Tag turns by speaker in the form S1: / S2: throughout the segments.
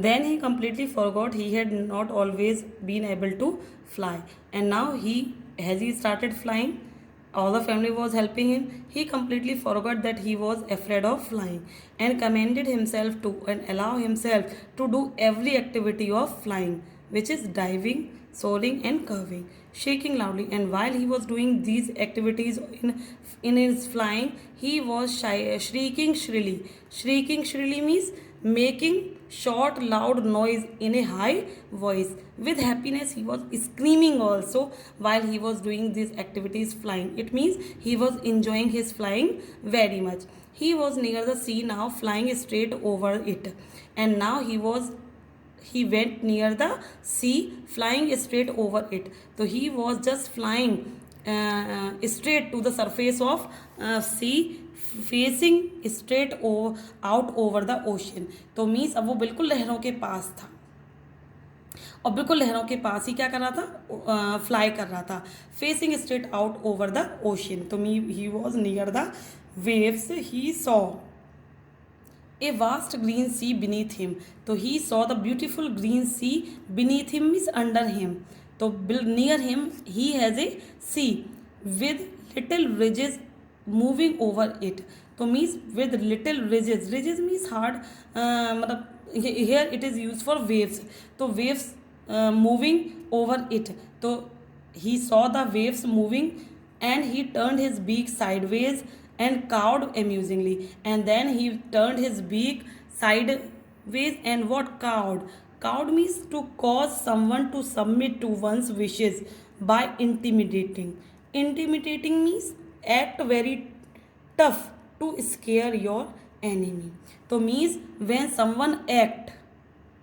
S1: Then he completely forgot he had not always been able to fly, and now as he started flying, all the family was helping him. He completely forgot that he was afraid of flying and commanded himself to and allow himself to do every activity of flying, which is diving, soaring, and curving, shaking loudly. And while he was doing these activities in his flying, he was shrieking shrilly. Shrieking shrilly means making short loud noise in a high voice. With happiness he was screaming also while he was doing these activities flying. It means he was enjoying his flying very much. He was near the sea now, flying straight over it. And now he went near the sea, flying straight over it. So he was just flying straight to the surface of sea, facing straight out over the ocean. तो means अब वो बिल्कुल लहरों के पास था, और बिल्कुल लहरों के पास ही क्या कर रहा था, फ्लाई कर रहा था, facing straight out over the ocean. तो he was near the waves. He saw a vast green sea beneath him. तो he saw the beautiful green sea beneath him means under him. तो near him he has a sea with little ridges moving over it. तो means with little ridges. Ridges means hard, मतलब here it is used for waves. तो waves moving over it. तो he saw the waves moving and he turned his beak sideways and cawed amusingly. And then he turned his beak sideways and what? Cawed. Cawed means to cause someone to submit to one's wishes by intimidating. Intimidating means act very tough to scare your enemy. So means when someone act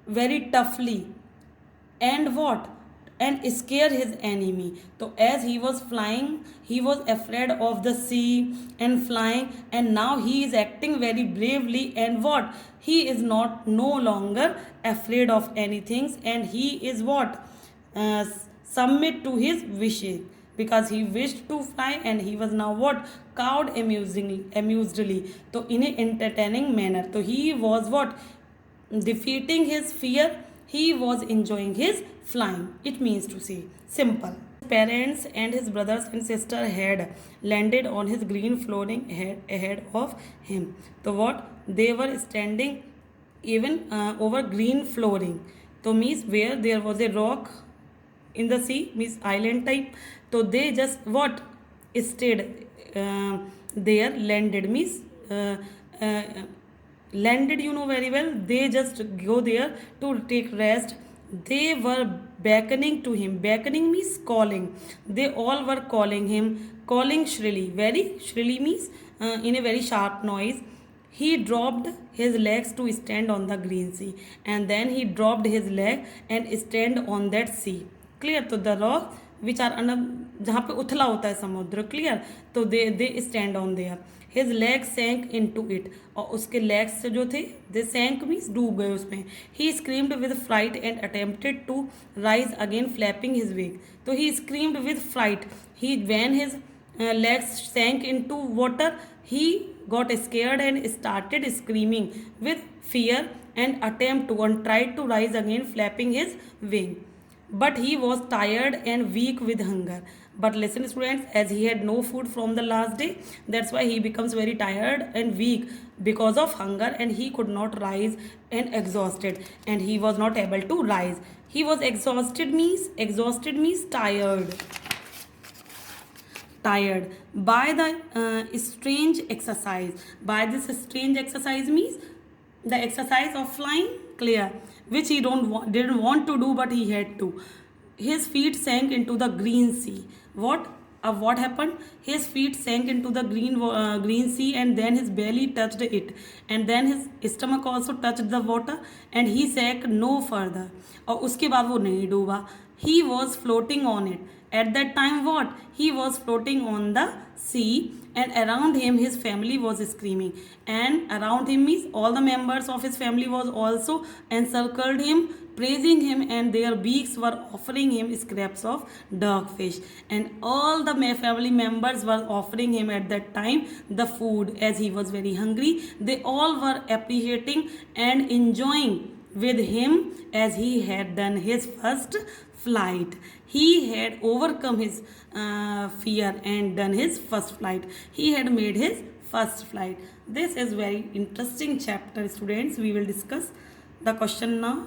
S1: very toughly and what? And scare his enemy. So as he was flying, he was afraid of the sea and flying, and now he is acting very bravely. And what? He is no longer afraid of anything, and he is what? Submit to his wishes, because he wished to fly, and he was now what? Cowed amusedly. So in an entertaining manner. So he was what? Defeating his fear. He was enjoying his flying. It means to say simple. His parents and his brothers and sister had landed on his green flooring ahead of him. So what? They were standing even over green flooring. So means where there was a rock in the sea, means island type. So they just what? Stayed there. Landed means landed, you know very well. They just go there to take rest. They were beckoning to him. Beckoning means calling. They all were calling him, calling shrilly. Very shrilly means in a very sharp noise. He dropped his legs to stand on the green sea, and then he dropped his leg and stand on that sea. Clear? तो the rock which are under, जहाँ पे उथला होता है समुद्र. Clear? तो they stand on there. His legs sank into it. और उसके legs से जो थे, they sank means डूब गए उसमें. He screamed with fright and attempted to rise again, flapping his wings. तो he screamed with fright. When his legs sank into water, he got scared and started screaming with fear and tried to rise again, flapping his wing. But he was tired and weak with hunger. But listen students, as he had no food from the last day, that's why he becomes very tired and weak because of hunger, and he could not rise and exhausted, and he was not able to rise. He was exhausted means tired by the strange exercise. By this strange exercise means the exercise of flying. Clear? Which he didn't want to do, but he had to. His feet sank into the green sea. What happened? His feet sank into the green sea, and then his belly touched it, and then his stomach also touched the water, and he sank no further. और उसके बाद वो नहीं डूबा. He was floating on it. At that time what? He was floating on the sea, and around him his family was screaming. And around him means all the members of his family was also encircled him, praising him, and their beaks were offering him scraps of dogfish. And all the family members were offering him at that time the food, as he was very hungry. They all were appreciating and enjoying with him as he had done his first flight. He had overcome his fear and done his first flight. He had made his first flight. This is very interesting chapter, students. We will discuss the question now.